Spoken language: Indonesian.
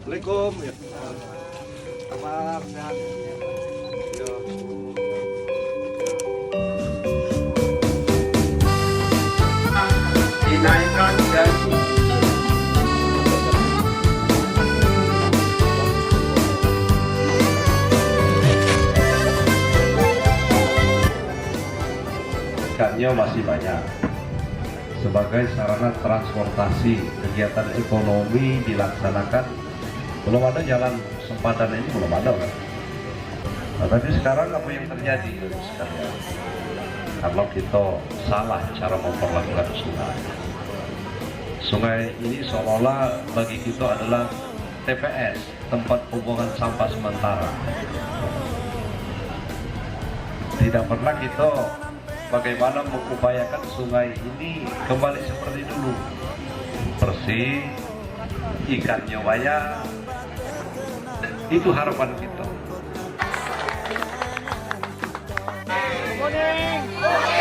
Assalamualaikum. Ya. Kabar sehat. Ya. Dinaikkan gaji. Ikannya masih banyak sebagai sarana transportasi kegiatan ekonomi dilaksanakan. Belum ada jalan sempadan ini, belum ada kan? Nah, tapi sekarang apa yang terjadi sekalian? Kalau kita salah cara memperlakukan sungai, sungai ini seolah-olah bagi kita adalah TPS, tempat pembuangan sampah sementara. Tidak pernah kita bagaimana mengupayakan sungai ini kembali seperti dulu, bersih, ikannya banyak. Itu harapan kita. Good morning.